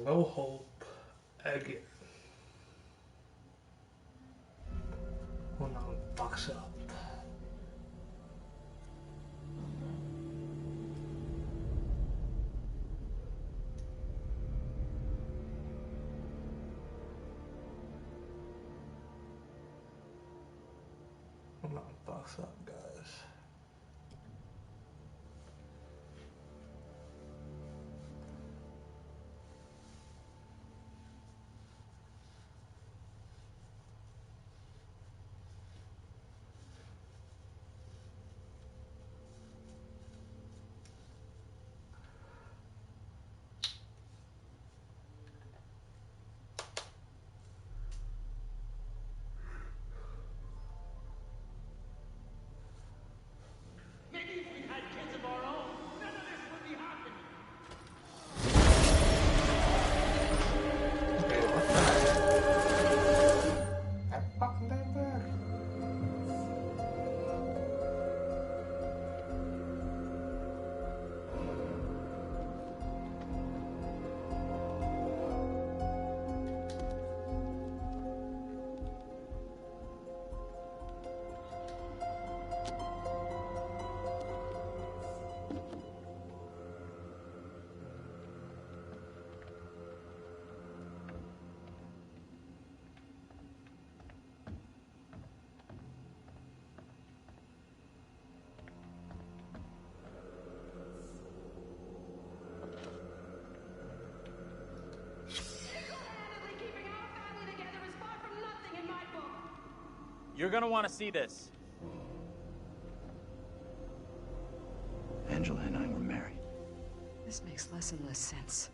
No hope again. Hon fucks up. Hon fucks up, guys. You're gonna want to see this. Angela and I were married. This makes less and less sense.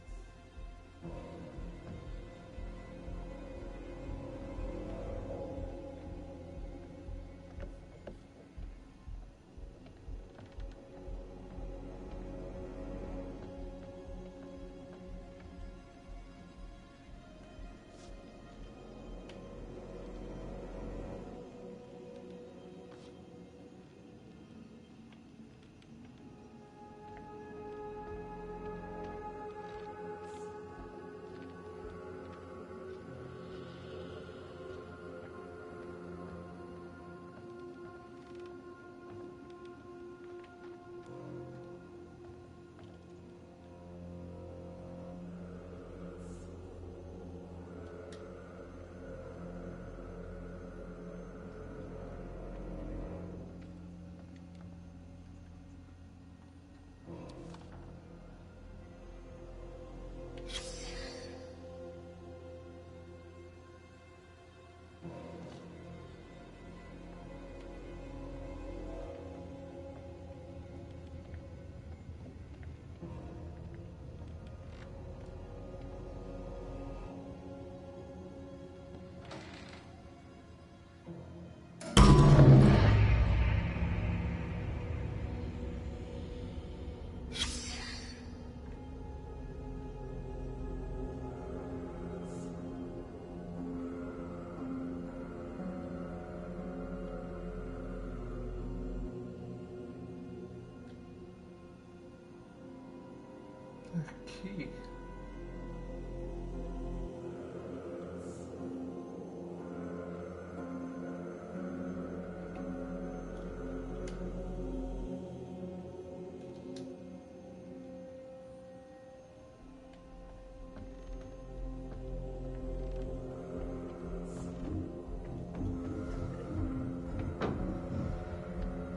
Key.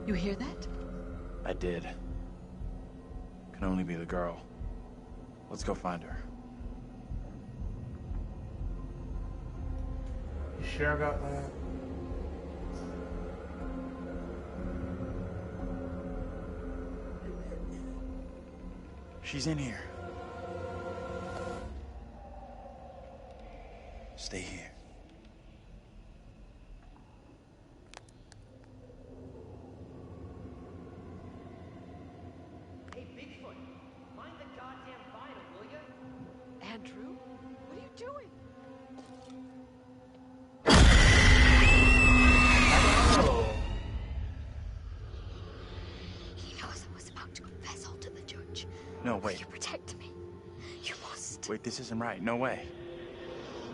You hear that? I did. Can only be the girl. Let's go find her. You sure about that? She's in here. Stay here. Hey, Bigfoot, mind the goddamn vinyl, will ya? Andrew? What are you doing? He knows I was about to confess all to the judge. No, wait. You protect me. You must. Wait, this isn't right. No way.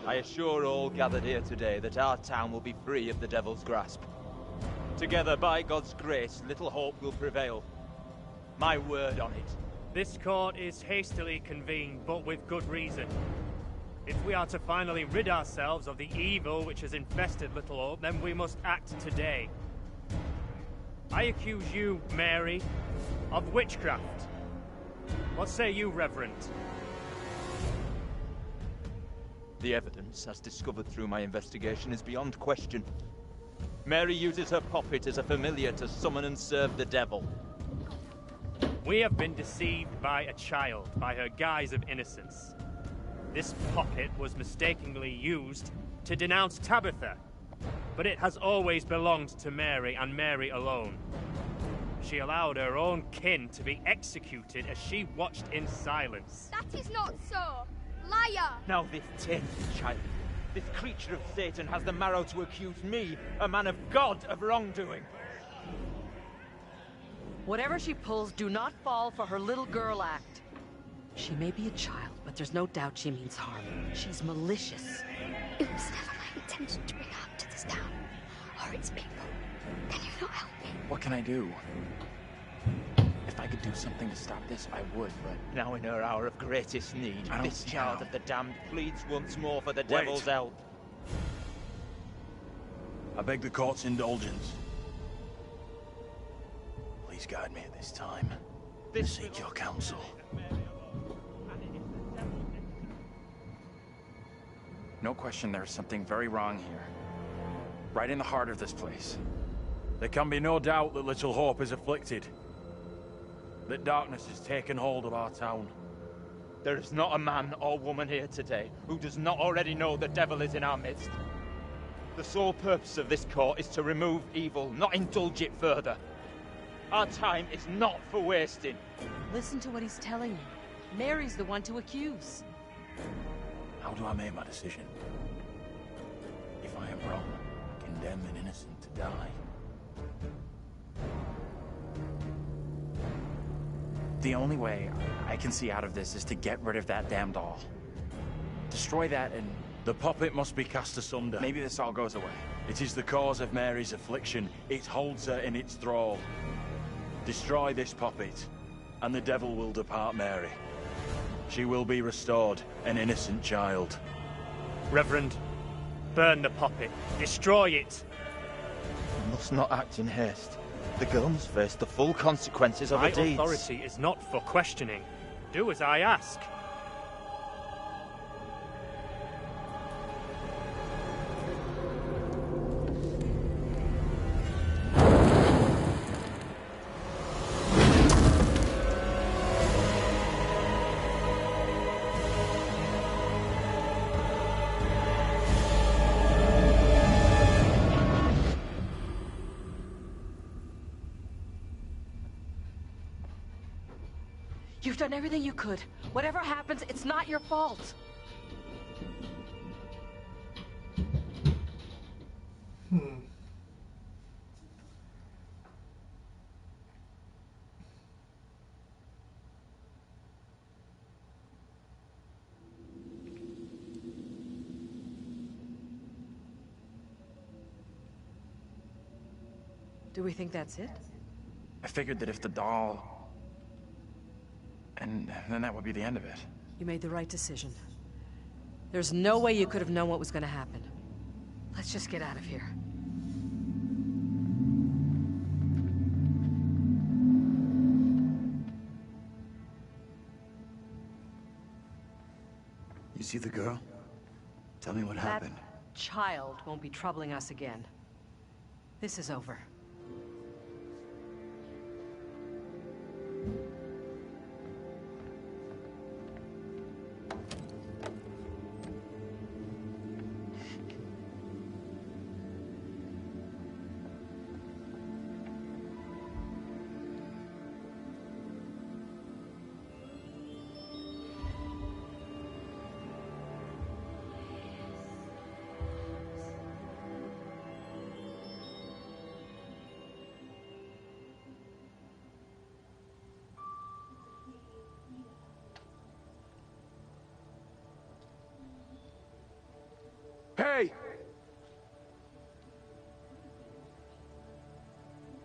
I assure all gathered here today that our town will be free of the devil's grasp. Together, by God's grace, little hope will prevail. My word on it. This court is hastily convened, but with good reason. If we are to finally rid ourselves of the evil which has infested Little Hope, then we must act today. I accuse you, Mary, of witchcraft. What say you, Reverend? The evidence, as discovered through my investigation, is beyond question. Mary uses her puppet as a familiar to summon and serve the devil. We have been deceived by a child, by her guise of innocence. This puppet was mistakenly used to denounce Tabitha, but it has always belonged to Mary and Mary alone. She allowed her own kin to be executed as she watched in silence. That is not so! Liar! Now this tainted child, this creature of Satan, has the marrow to accuse me, a man of God, of wrongdoing. Whatever she pulls, do not fall for her little girl act. She may be a child, but there's no doubt she means harm. She's malicious. It was never my intention to bring harm to this town, or its people. Can you not help me? What can I do? If I could do something to stop this, I would, but... Now in her hour of greatest need, I don't this see child how. of the damned pleads once more for the devil's help. I beg the court's indulgence. Please guide me at this time. Seek your counsel. No question there's something very wrong here. Right in the heart of this place. There can be no doubt that Little Hope is afflicted. That darkness has taken hold of our town. There is not a man or woman here today who does not already know the devil is in our midst. The sole purpose of this court is to remove evil, not indulge it further. Our time is not for wasting. Listen to what he's telling you. Mary's the one to accuse. How do I make my decision? If I am wrong, condemn an innocent to die. The only way I can see out of this is to get rid of that damn doll. Destroy that and... The puppet must be cast asunder. Maybe this all goes away. It is the cause of Mary's affliction. It holds her in its thrall. Destroy this puppet, and the devil will depart Mary. She will be restored, an innocent child. Reverend, burn the puppet. Destroy it. You must not act in haste. The girl must face the full consequences of her My deeds. authority is not for questioning. Do as I ask. You've done everything you could. Whatever happens, it's not your fault. Do we think that's it? I figured that if the doll... And then that would be the end of it. You made the right decision. There's no way you could have known what was going to happen. Let's just get out of here. You see the girl? Tell me what happened. That child won't be troubling us again. This is over. Hey!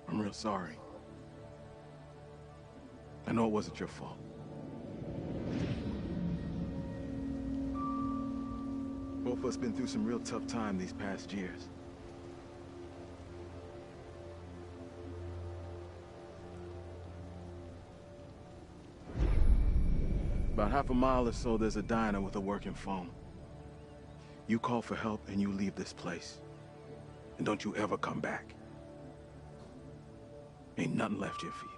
I'm real sorry. I know it wasn't your fault. Both of us been through some real tough time these past years. About half a mile or so, there's a diner with a working phone. You call for help and you leave this place. And don't you ever come back. Ain't nothing left here for you.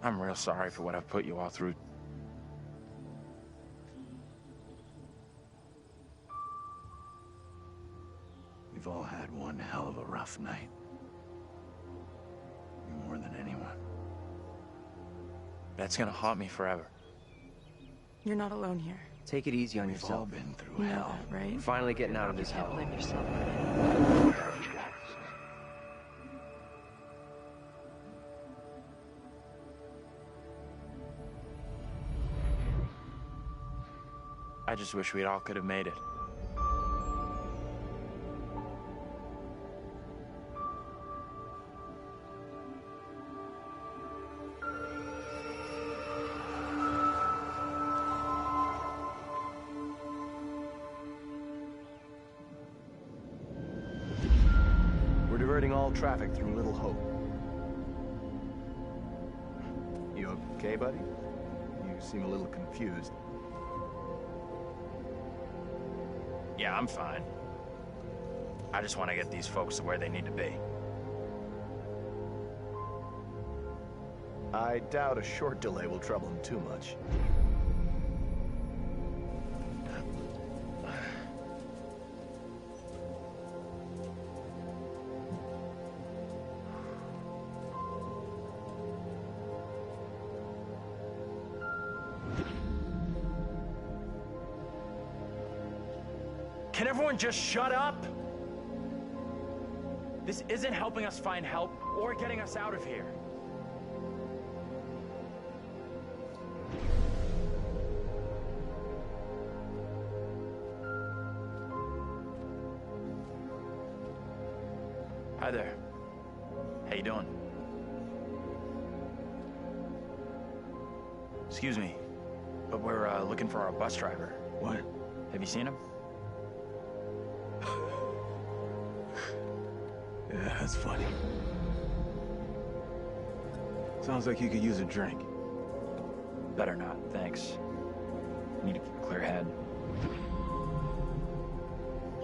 I'm real sorry for what I've put you all through. We've all had one hell of a rough night. You more than anyone. That's gonna haunt me forever. You're not alone here. Take it easy on We've all yourself. been through You know hell. that, right? You're finally getting out of this You can't hell. blame yourself. I just wish we all could have made it. We're diverting all traffic through Little Hope. You okay, buddy? You seem a little confused. Yeah, I'm fine. I just want to get these folks to where they need to be. I doubt a short delay will trouble him too much. Can everyone just shut up? This isn't helping us find help or getting us out of here. Hi there. How you doing? Excuse me, but we're looking for our bus driver. What? Have you seen him? Yeah, that's funny. Sounds like you could use a drink. Better not, thanks. Need a clear head.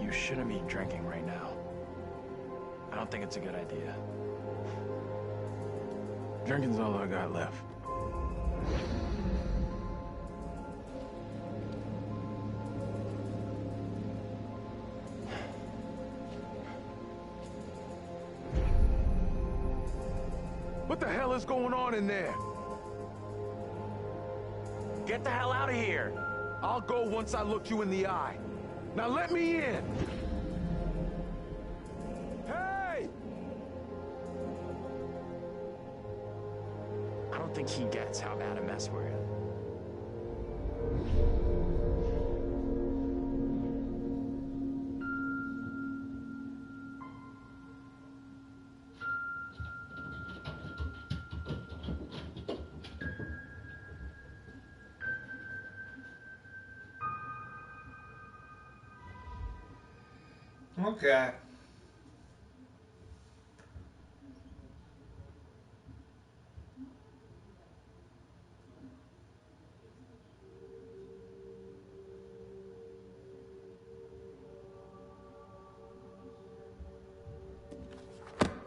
You shouldn't be drinking right now. I don't think it's a good idea. Drinking's all I got left. What the hell is going on in there? Get the hell out of here! I'll go once I look you in the eye. Now let me in! Hey! I don't think he gets how bad a mess we're in. Okay.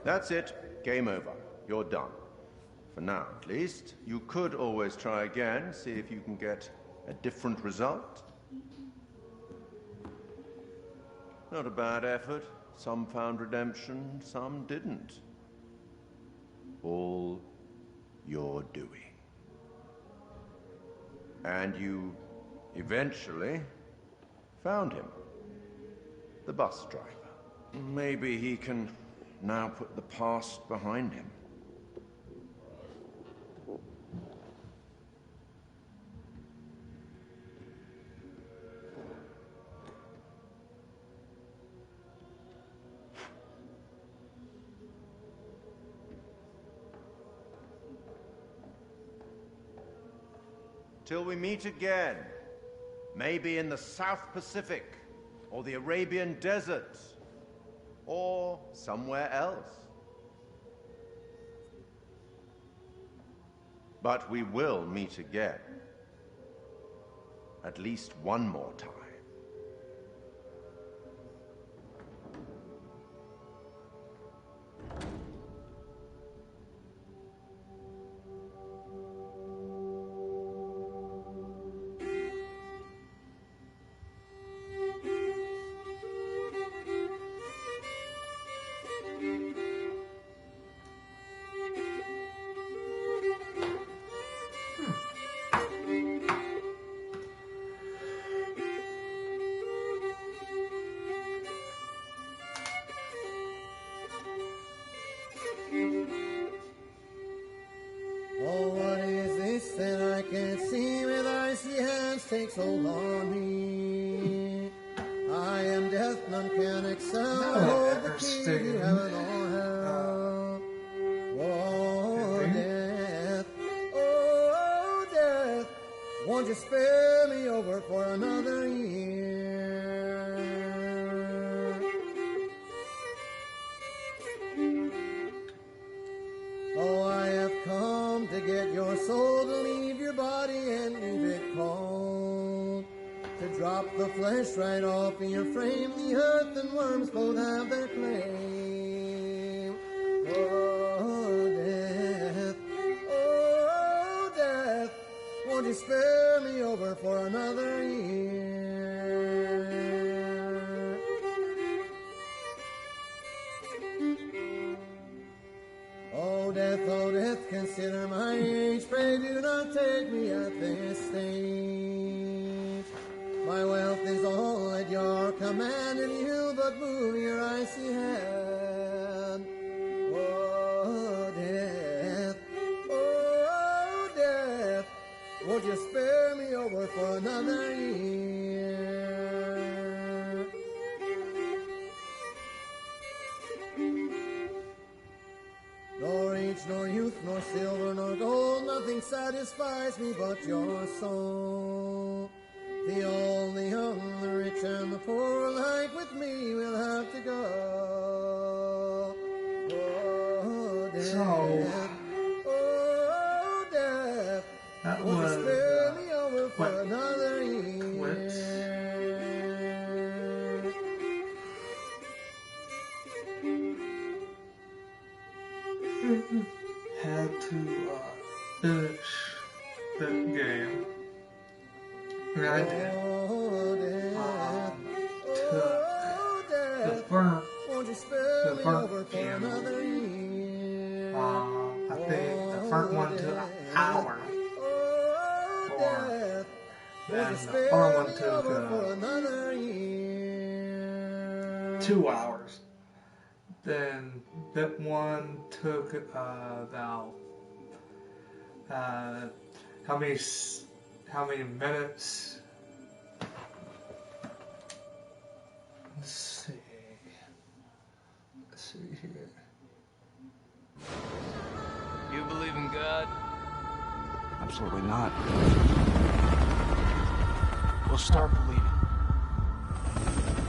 That's it. Game over. You're done. For now, at least. You could always try again, see if you can get a different result. Not a bad effort. Some found redemption, some didn't. All your doing. And you eventually found him. The bus driver. Maybe he can now put the past behind him. Till we meet again. Maybe in the South Pacific, or the Arabian Desert, or somewhere else. But we will meet again. At least one more time. Oh, what is this that I can't see with icy hands takes hold on me? I am death, none can excel. I hold the key to heaven or hell. Oh, death, won't you spare me over for another year? Oh, I have come to get your soul, to leave your body and leave it cold, to drop the flesh right off in your frame. The earth and worms both have their claim. Oh, death, won't you spare me over for another year? Oh, death, consider my age. Pray do not take me at this stage. My wealth is all at your command, and you but move your icy hand. Oh, death, won't you spare me over for another year? Nor age, nor youth, nor silver, nor gold, nothing satisfies me but your soul. The old, the young, the rich, and the poor, alike with me, will have to go. Oh, death, won't you spare me over for another year? Had to finish the game. And I did. Took the first game. I think the first one took an hour. And the other one took 2 hours. Then that one took about how many minutes? Let's see here. You believe in God? Absolutely not. We'll start believing.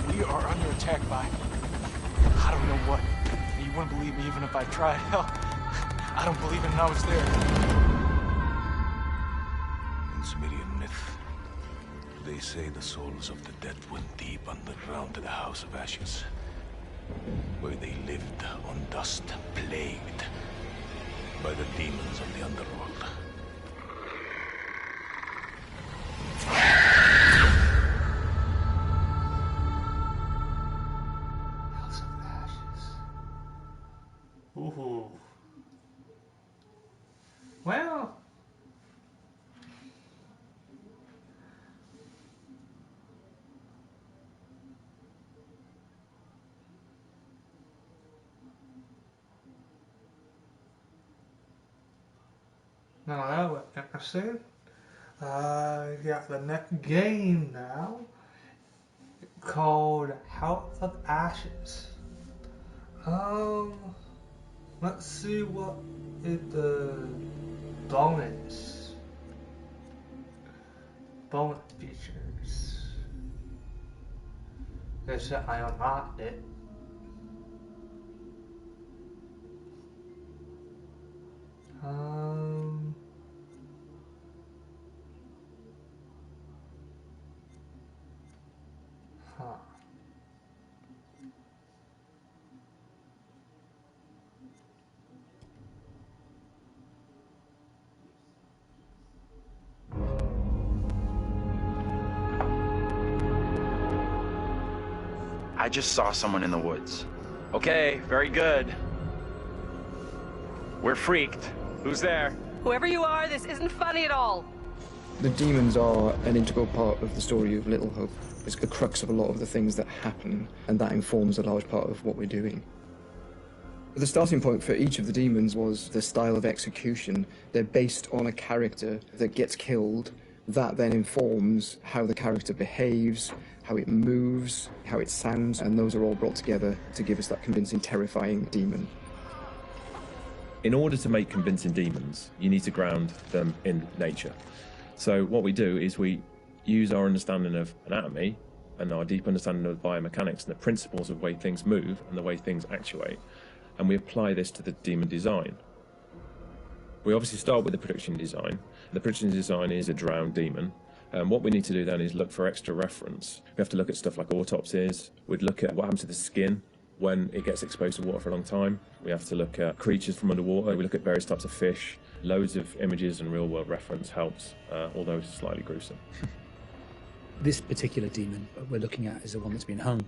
We are under attack by I don't know what. You wouldn't believe me even if I tried. Hell, I don't believe it and I was there. In Sumerian myth, they say the souls of the dead went deep underground to the House of Ashes, where they lived on dust, plagued by the demons of the underworld. Ooh. Well. Now that was interesting. You got the next game now called House of Ashes. Let's see what the bonus features. I unlocked it. I just saw someone in the woods. Okay, very good. We're freaked. Who's there? Whoever you are, this isn't funny at all. The demons are an integral part of the story of Little Hope. It's the crux of a lot of the things that happen, and that informs a large part of what we're doing. The starting point for each of the demons was the style of execution. They're based on a character that gets killed. That then informs how the character behaves, how it moves, how it sounds, and those are all brought together to give us that convincing, terrifying demon. In order to make convincing demons, you need to ground them in nature. So what we do is we use our understanding of anatomy and our deep understanding of biomechanics and the principles of the way things move and the way things actuate, and we apply this to the demon design. We obviously start with the production design. The production design is a drowned demon. What we need to do then is look for extra reference. We have to look at stuff like autopsies. We'd look at what happens to the skin when it gets exposed to water for a long time. We have to look at creatures from underwater. We look at various types of fish. Loads of images and real-world reference helps, although it's slightly gruesome. This particular demon we're looking at is the one that's been hung.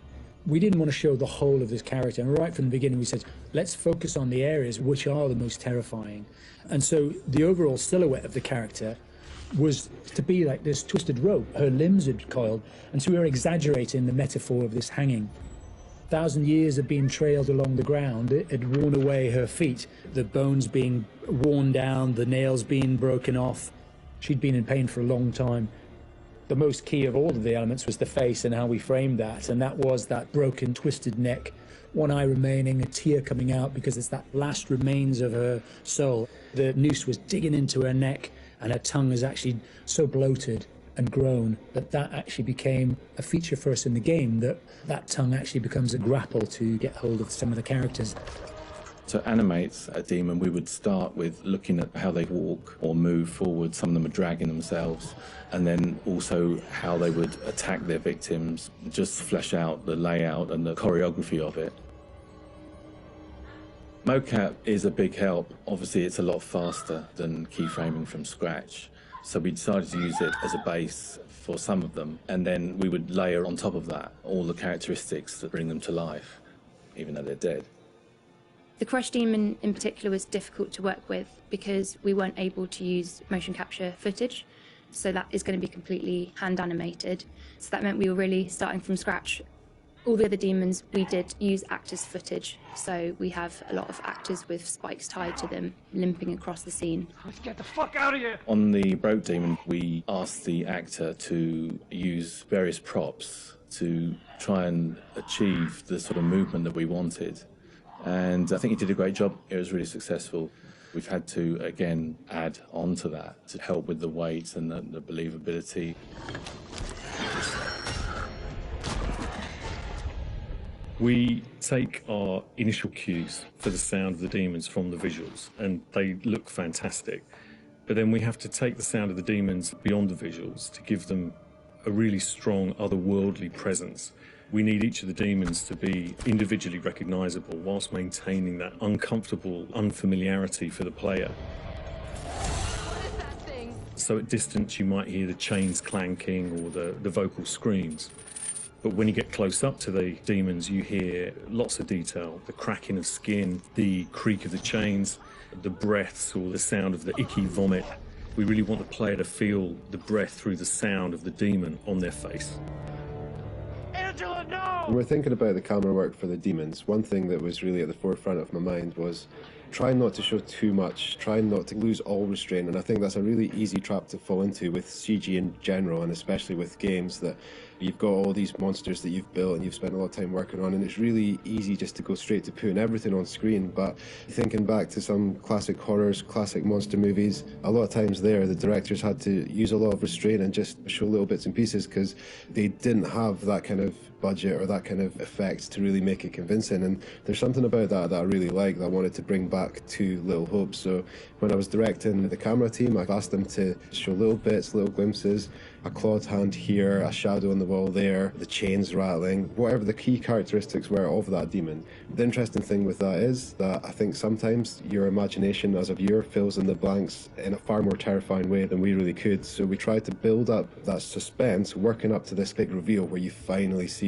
We didn't want to show the whole of this character, and right from the beginning we said, let's focus on the areas which are the most terrifying. And so the overall silhouette of the character was to be like this twisted rope. Her limbs had coiled, and so we were exaggerating the metaphor of this hanging. 1,000 years of being trailed along the ground, it had worn away her feet, the bones being worn down, the nails being broken off. She'd been in pain for a long time. The most key of all of the elements was the face and how we framed that, and that was that broken, twisted neck, one eye remaining, a tear coming out because it's that last remains of her soul. The noose was digging into her neck, and her tongue is actually so bloated and grown that that actually became a feature for us in the game, that tongue actually becomes a grapple to get hold of some of the characters. To animate a demon, we would start with looking at how they walk or move forward. Some of them are dragging themselves, and then also how they would attack their victims, just flesh out the layout and the choreography of it. Mocap is a big help. Obviously, it's a lot faster than keyframing from scratch. So we decided to use it as a base for some of them, and then we would layer on top of that all the characteristics that bring them to life, even though they're dead. The Crush Demon in particular was difficult to work with because we weren't able to use motion capture footage, so that is going to be completely hand animated. So that meant we were really starting from scratch. All the other demons, we did use actors' footage, so we have a lot of actors with spikes tied to them, limping across the scene. Let's get the fuck out of here! On the Broke Demon, we asked the actor to use various props to try and achieve the sort of movement that we wanted. And I think he did a great job. It was really successful. We've had to, again, add on to that to help with the weight and the believability. We take our initial cues for the sound of the demons from the visuals, and they look fantastic. But then we have to take the sound of the demons beyond the visuals to give them a really strong otherworldly presence. We need each of the demons to be individually recognisable whilst maintaining that uncomfortable unfamiliarity for the player. What is that thing? So at distance you might hear the chains clanking or the vocal screams. But when you get close up to the demons, you hear lots of detail. The cracking of skin, the creak of the chains, the breaths or the sound of the icky vomit. We really want the player to feel the breath through the sound of the demon on their face. Angela, no! When we're thinking about the camera work for the demons, one thing that was really at the forefront of my mind was trying not to show too much, trying not to lose all restraint, and I think that's a really easy trap to fall into with CG in general, and especially with games that you've got all these monsters that you've built and you've spent a lot of time working on, and it's really easy just to go straight to putting everything on screen. But thinking back to some classic horrors, classic monster movies, a lot of times there the directors had to use a lot of restraint and just show little bits and pieces because they didn't have that kind of budget or that kind of effect to really make it convincing. And there's something about that I really like, that I wanted to bring back to Little Hope. So when I was directing the camera team, I asked them to show little bits, little glimpses, a clawed hand here, a shadow on the wall there, the chains rattling, whatever the key characteristics were of that demon. The interesting thing with that is that I think sometimes your imagination as a viewer fills in the blanks in a far more terrifying way than we really could. So we tried to build up that suspense, working up to this big reveal where you finally see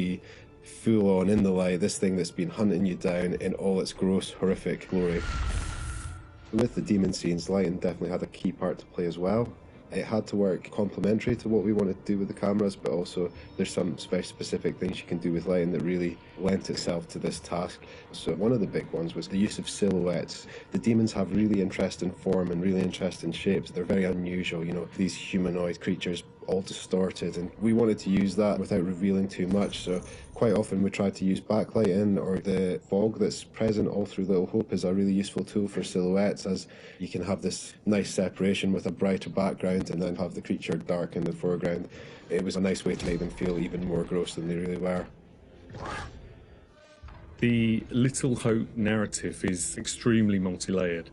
full on in the light this thing that's been hunting you down in all its gross, horrific glory. With the demon scenes, lighting definitely had a key part to play as well. It had to work complementary to what we wanted to do with the cameras, but also there's some very specific things you can do with lighting that really lent itself to this task. So one of the big ones was the use of silhouettes. The demons have really interesting form and really interesting shapes. They're very unusual, you know, these humanoid creatures all distorted, and we wanted to use that without revealing too much. So quite often we try to use backlighting, or the fog that's present all through Little Hope is a really useful tool for silhouettes, as you can have this nice separation with a brighter background and then have the creature dark in the foreground. It was a nice way to make them feel even more gross than they really were. The Little Hope narrative is extremely multi-layered,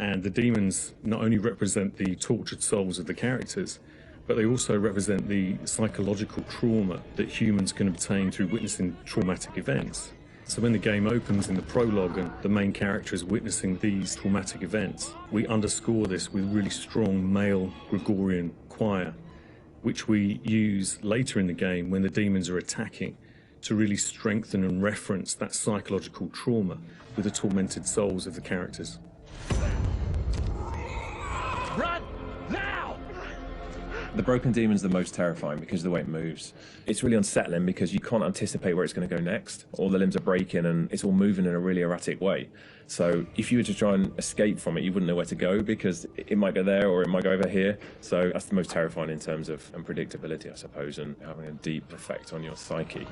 and the demons not only represent the tortured souls of the characters, but they also represent the psychological trauma that humans can obtain through witnessing traumatic events. So when the game opens in the prologue and the main character is witnessing these traumatic events, we underscore this with really strong male Gregorian choir, which we use later in the game when the demons are attacking to really strengthen and reference that psychological trauma with the tormented souls of the characters. Run! Now! The broken demon's the most terrifying because of the way it moves. It's really unsettling because you can't anticipate where it's going to go next. All the limbs are breaking and it's all moving in a really erratic way. So if you were to try and escape from it, you wouldn't know where to go because it might go there or it might go over here. So that's the most terrifying in terms of unpredictability, I suppose, and having a deep effect on your psyche.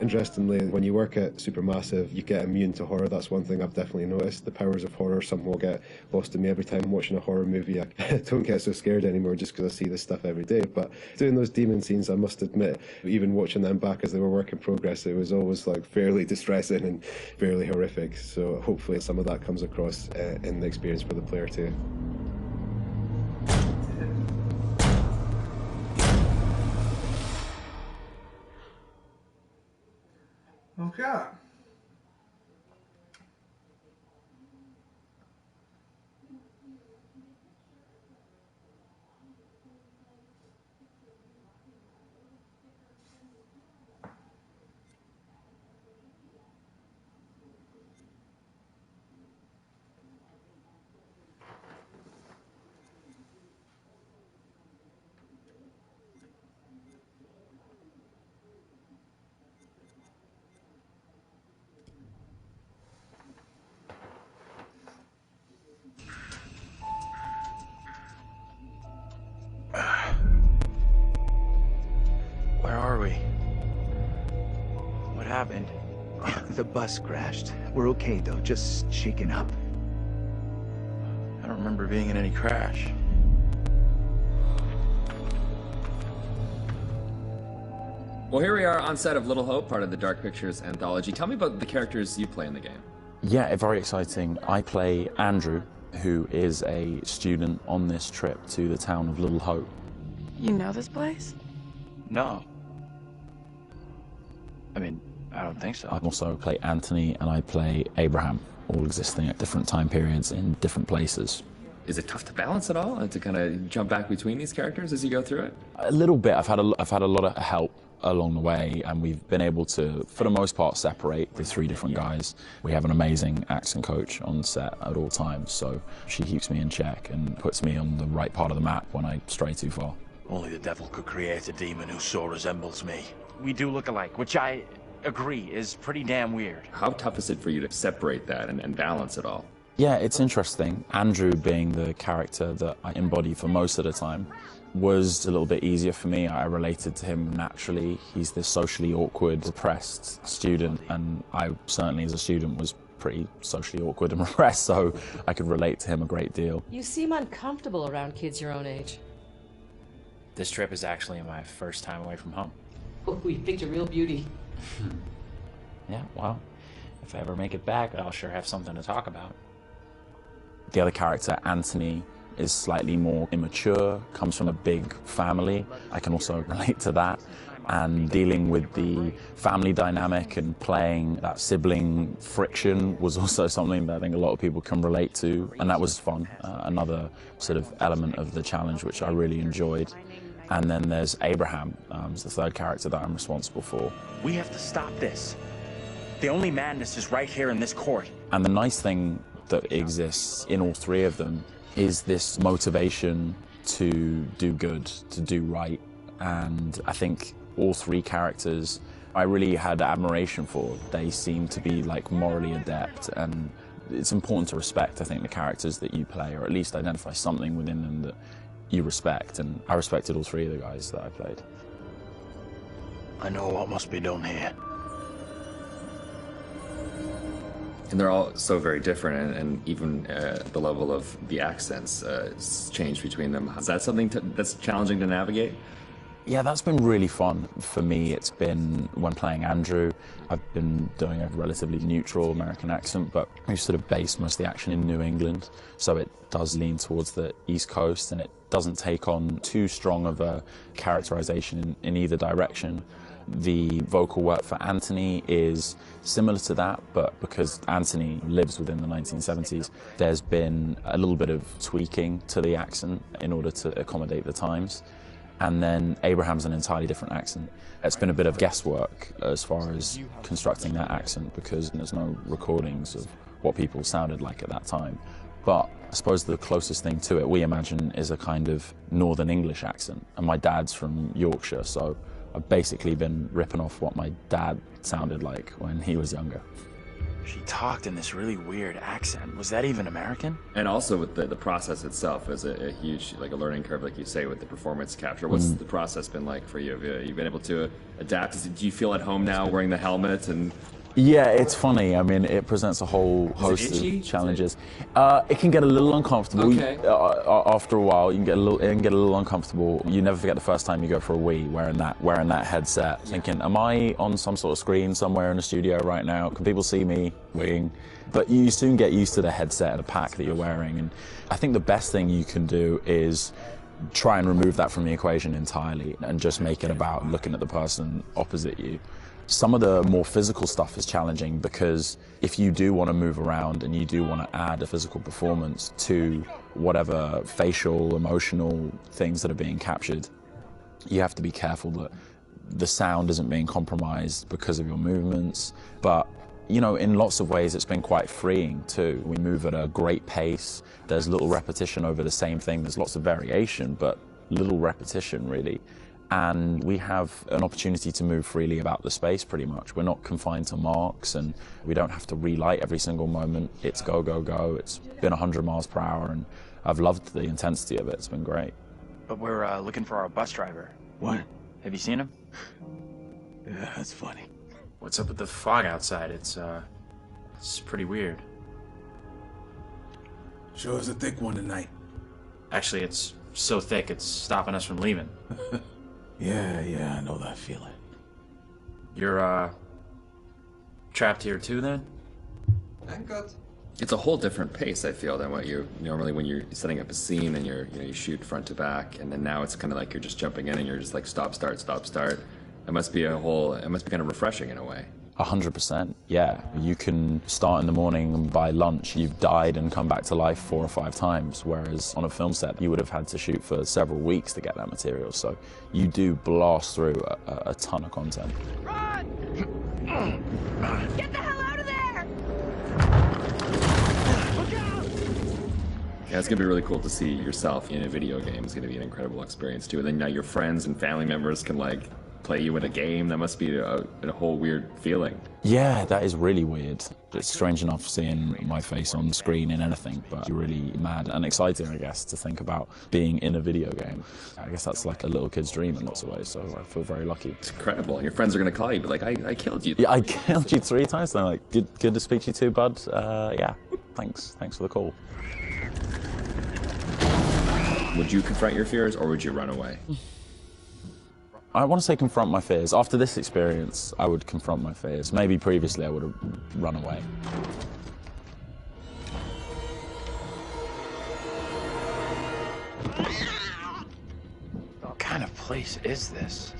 Interestingly, when you work at Supermassive, you get immune to horror. That's one thing I've definitely noticed. The powers of horror somehow get lost in me every time I'm watching a horror movie. I don't get so scared anymore just because I see this stuff every day. But doing those demon scenes, I must admit, even watching them back as they were work in progress, it was always like fairly distressing and fairly horrific. So hopefully some of that comes across in the experience for the player too. Okay. Where are we? What happened? The bus crashed. We're okay, though. Just shaken up. I don't remember being in any crash. Well, here we are on set of Little Hope, part of the Dark Pictures Anthology. Tell me about the characters you play in the game. Yeah, very exciting. I play Andrew, who is a student on this trip to the town of Little Hope. You know this place? No. I mean, I don't think so. I also play Anthony and I play Abraham, all existing at different time periods in different places. Is it tough to balance at all and to kind of jump back between these characters as you go through it? A little bit. I've had a lot of help along the way, and we've been able to, for the most part, separate the three different guys. We have an amazing accent coach on set at all times, so she keeps me in check and puts me on the right part of the map when I stray too far. Only the devil could create a demon who so resembles me. We do look alike, which I agree is pretty damn weird. How tough is it for you to separate that and balance it all? Yeah, it's interesting. Andrew, being the character that I embody for most of the time, was a little bit easier for me. I related to him naturally. He's this socially awkward, depressed student, and I certainly as a student was pretty socially awkward and repressed, so I could relate to him a great deal. You seem uncomfortable around kids your own age. This trip is actually my first time away from home. Oh, you picked a real beauty. Yeah, well, if I ever make it back, I'll sure have something to talk about. The other character, Anthony, is slightly more immature, comes from a big family. I can also relate to that. And dealing with the family dynamic and playing that sibling friction was also something that I think a lot of people can relate to, and that was fun. Another sort of element of the challenge which I really enjoyed. And then there's Abraham, who's the third character that I'm responsible for. We have to stop this. The only madness is right here in this court. And the nice thing that exists in all three of them is this motivation to do good, to do right. And I think all three characters I really had admiration for. They seem to be like morally adept, and it's important to respect, I think, the characters that you play, or at least identify something within them that you respect. And I respected all three of the guys that I played. I know what must be done here. And they're all so very different, and even the level of the accents change between them. Is that something that's challenging to navigate? Yeah, that's been really fun for me. It's been, when playing Andrew, I've been doing a relatively neutral American accent, but we sort of base most of the action in New England, so it does lean towards the East Coast, and it doesn't take on too strong of a characterization in either direction. The vocal work for Anthony is similar to that, but because Anthony lives within the 1970s, there's been a little bit of tweaking to the accent in order to accommodate the times. And then Abraham's an entirely different accent. It's been a bit of guesswork as far as constructing that accent, because there's no recordings of what people sounded like at that time. But I suppose the closest thing to it we imagine is a kind of Northern English accent. And my dad's from Yorkshire, so I've basically been ripping off what my dad sounded like when he was younger. She talked in this really weird accent. Was that even American? And also with the process itself is a huge, like a learning curve, like you say, with the performance capture. What's the process been like for you? Have you been able to adapt? Do you feel at home now wearing the helmet? And yeah, it's funny. I mean, it presents a whole host of challenges. It can get a little uncomfortable. Okay. After a while, it can get a little uncomfortable. You never forget the first time you go for a wee wearing that headset, thinking, am I on some sort of screen somewhere in a studio right now? Can people see me weeing? But you soon get used to the headset and the pack that you're wearing. And I think the best thing you can do is try and remove that from the equation entirely and just make it about looking at the person opposite you. Some of the more physical stuff is challenging, because if you do want to move around and you do want to add a physical performance to whatever facial, emotional things that are being captured, you have to be careful that the sound isn't being compromised because of your movements. But, you know, in lots of ways it's been quite freeing too. We move at a great pace. There's little repetition over the same thing. There's lots of variation, but little repetition really. And we have an opportunity to move freely about the space pretty much. We're not confined to marks, and we don't have to relight every single moment. It's go, go, go. It's been 100 miles per hour, and I've loved the intensity of it. It's been great. But we're looking for our bus driver. What? Have you seen him? Yeah, that's funny. What's up with the fog outside? It's pretty weird. Sure is a thick one tonight. Actually, it's so thick it's stopping us from leaving. Yeah, I know that feeling. You're, trapped here too, then? Thank God. it's a whole different pace, I feel, than what you normally when you're setting up a scene and you shoot front to back, and then now it's kind of like you're just jumping in and you're just like stop, start. It must be kind of refreshing in a way. 100%, yeah. You can start in the morning and by lunch you've died and come back to life 4 or 5 times, whereas on a film set you would have had to shoot for several weeks to get that material. So you do blast through a ton of content. Get the hell out of there! Look out! Yeah, it's gonna be really cool to see yourself in a video game. It's gonna be an incredible experience too. And then now your friends and family members can like play you in a game. That must be a whole weird feeling. Yeah, that is really weird. It's strange enough seeing my face on screen in anything, but really mad and exciting, I guess, to think about being in a video game. I guess that's like a little kid's dream in lots of ways, so I feel very lucky. It's incredible. Your friends are gonna call you, but like, I killed you. Yeah, I killed you 3 times. And they're like, good to speak to you too, bud. Yeah, thanks for the call. Would you confront your fears, or would you run away? I want to say confront my fears. After this experience, I would confront my fears. Maybe previously I would have run away. What kind of place is this?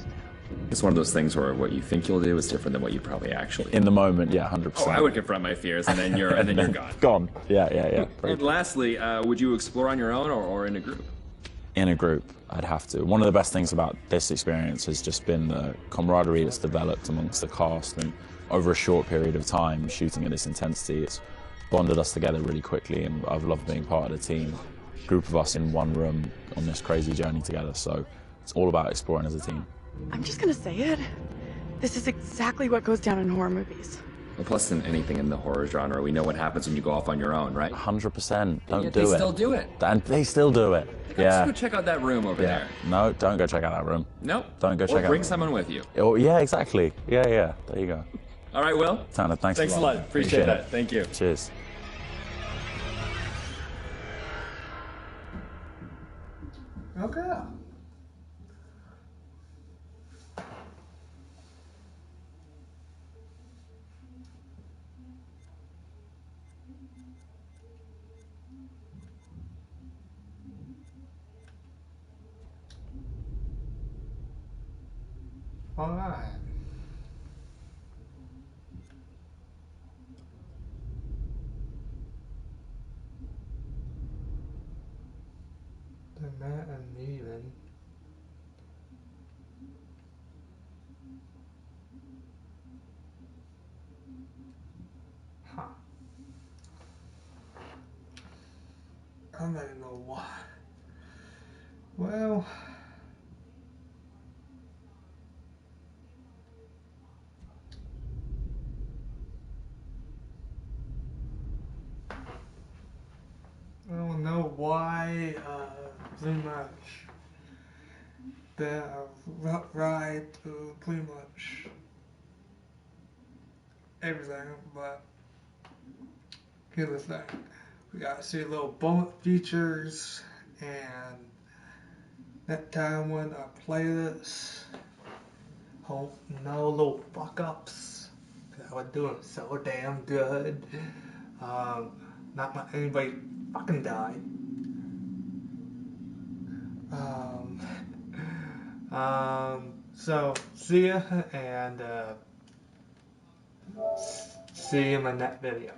It's one of those things where what you think you'll do is different than what you probably actually. In the moment, yeah, 100%. Oh, I would confront my fears, and then you're gone. Gone. Yeah. And lastly, would you explore on your own or in a group? In a group, I'd have to. One of the best things about this experience has just been the camaraderie that's developed amongst the cast, and over a short period of time shooting at this intensity, it's bonded us together really quickly, and I've loved being part of the team. A group of us in one room on this crazy journey together, so it's all about exploring as a team. I'm just gonna say it. This is exactly what goes down in horror movies. Well, plus than anything in the horror genre, we know what happens when you go off on your own, right? 100%. Don't do it. They still do it. And they still do it. Let's go check out that room over there. No, don't go check out that room. Nope. Don't go check out. Or bring someone with you. Oh, yeah, exactly. Yeah. There you go. All right, Will. Tanner, thanks a lot. Appreciate that. Thank you. Cheers. Okay. All right. The man and Neven. Huh. I don't even know why. Well. I don't know why, pretty much, the ride to pretty much everything, but here's the thing. We got to see little bonus features, and that time when I play this, hope no little fuck-ups, because I was doing so damn good. Not let anybody fucking die. So see ya, and see you in my next video.